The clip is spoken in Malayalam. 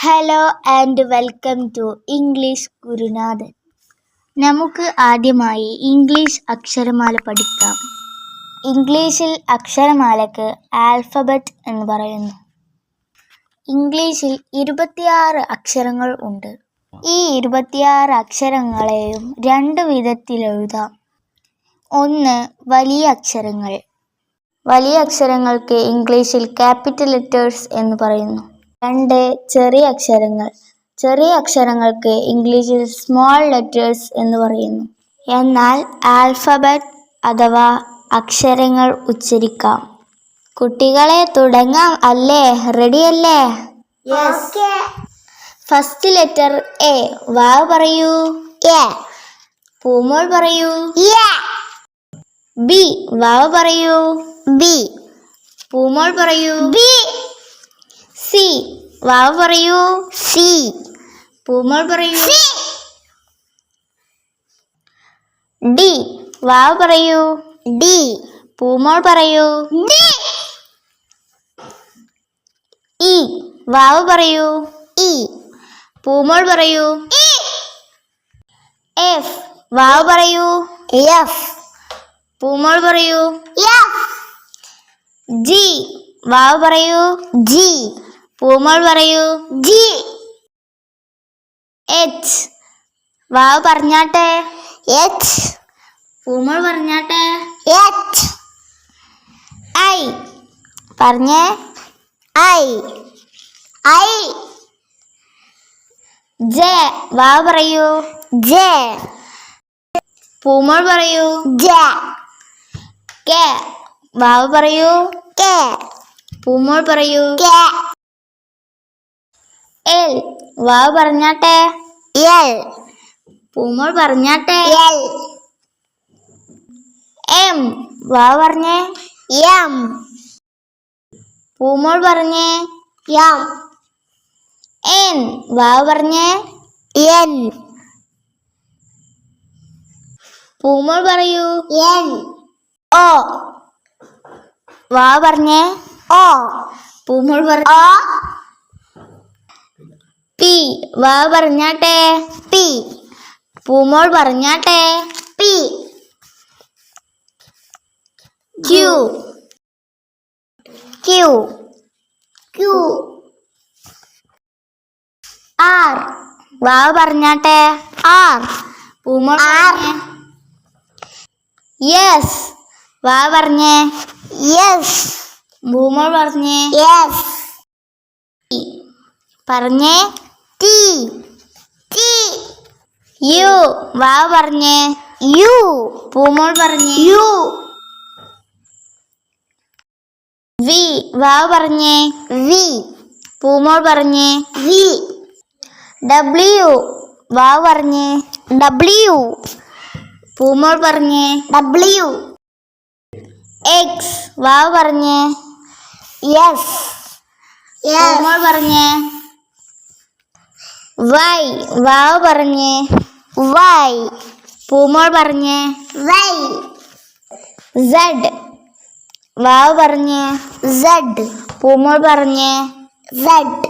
Hello and welcome to English Gurunathan. നമുക്ക് ആദ്യമായി ഇംഗ്ലീഷ് അക്ഷരമാല പഠിക്കാം. ഇംഗ്ലീഷിൽ അക്ഷരമാലയ്ക്ക് ആൽഫബറ്റ് എന്ന് പറയുന്നു. ഇംഗ്ലീഷിൽ 26 അക്ഷരങ്ങൾ ഉണ്ട്. ഈ 26 അക്ഷരങ്ങളെയും 2 വിധത്തിൽ എഴുതാം. ഒന്ന്, വലിയ അക്ഷരങ്ങൾ. വലിയ അക്ഷരങ്ങൾക്ക് ഇംഗ്ലീഷിൽ ക്യാപിറ്റൽ ലെറ്റേഴ്സ് എന്ന് പറയുന്നു. 2, ചെറിയ അക്ഷരങ്ങൾ. ചെറിയ അക്ഷരങ്ങൾക്ക് ഇംഗ്ലീഷിൽ സ്മോൾ ലെറ്റേഴ്സ് എന്ന് പറയുന്നു. എന്നാൽ ആൽഫബറ്റ് അഥവാ അക്ഷരങ്ങൾ ഉച്ചരിക്കാം. കുട്ടികളെ തുടങ്ങാം അല്ലേ? റെഡിയല്ലേ? First letter A. വാവ് പറയൂ. പൂമോൾ പറയൂ. ബി. വാവ് പറയൂ. ബി. പൂമോൾ പറയൂ. ബി. സി. വാവ് പറയൂ. സി. പൂമോൾ പറയൂ. സി. ഡി. വാവ് പറയൂ. ഡി. പൂമോൾ പറയൂ. ഡി. ഇ. വാവ് പറയൂ. ഇ. പൂമോൾ പറയൂ. ഇ. എഫ്. വാവ് പറയൂ. എഫ്. പൂമോൾ പറയൂ. എഫ്. ജി. വാവ് പറയൂ. ജി. പൂമോൾ പറയൂ. ജി. എച്ച്. വാവ് പറഞ്ഞാട്ടെ. എച്ച്. പൂമോൾ പറഞ്ഞാട്ടെ. എച്ച്. ഐ. പറഞ്ഞേ. ഐ. ഐ. ജെ. വാവ് പറയൂ. ജെ. പൂമോൾ പറയൂ. ജെ. കെ. വാവ് പറയൂ. കെ. പൂമോൾ പറയൂ. കെ. എൽ. വാവ് പറഞ്ഞാട്ടെ. എൽ. പൂമോൾ പറഞ്ഞാട്ടെ. എൽ. എം. വാവ് പറഞ്ഞേ. എം. പൂമോൾ പറഞ്ഞേ. എം. എൻ. വാവ് പറഞ്ഞേ. എൻ. പൂമോൾ പറയൂ. എൻ. ഓ. വാവ് പറഞ്ഞേ. ഓ. പൂമോൾ പറഞ്ഞേ. ഓ. പി. വാവ് പറഞ്ഞാട്ടെ. പി. പൂമോൾ പറഞ്ഞാട്ടെ. P. Q. Q. Q. R. വാവ് പറഞ്ഞാട്ടെ. ആർ. പൂമോൾ പറഞ്ഞേ. യെസ്. വാവ് പറഞ്ഞേ. യെസ്. പൂമോൾ പറഞ്ഞേ. യെസ്. പറഞ്ഞേ. ടി. ടി. യു. വാവ് പറഞ്ഞേ. യു. പൂമോൾ പറഞ്ഞേ. യു. വി. വാവ് പറഞ്ഞേ. വി. പൂമോൾ പറഞ്ഞേ. വി. ഡബ്ല്യു. വാവ് പറഞ്ഞേ. ഡബ്ല്യു. പൂമോൾ പറഞ്ഞേ. ഡബ്ല്യു. എക്സ്. വാവ് പറഞ്ഞേ. എസ്. പൂമോൾ പറഞ്ഞേ. വൈ. വാവ് പറഞ്ഞേ. വൈ. പൂമോൾ പറഞ്ഞേ. വൈ. സെഡ്. വാവ് പറഞ്ഞേ. സെഡ്. പൂമോൾ പറഞ്ഞേ. സെഡ്.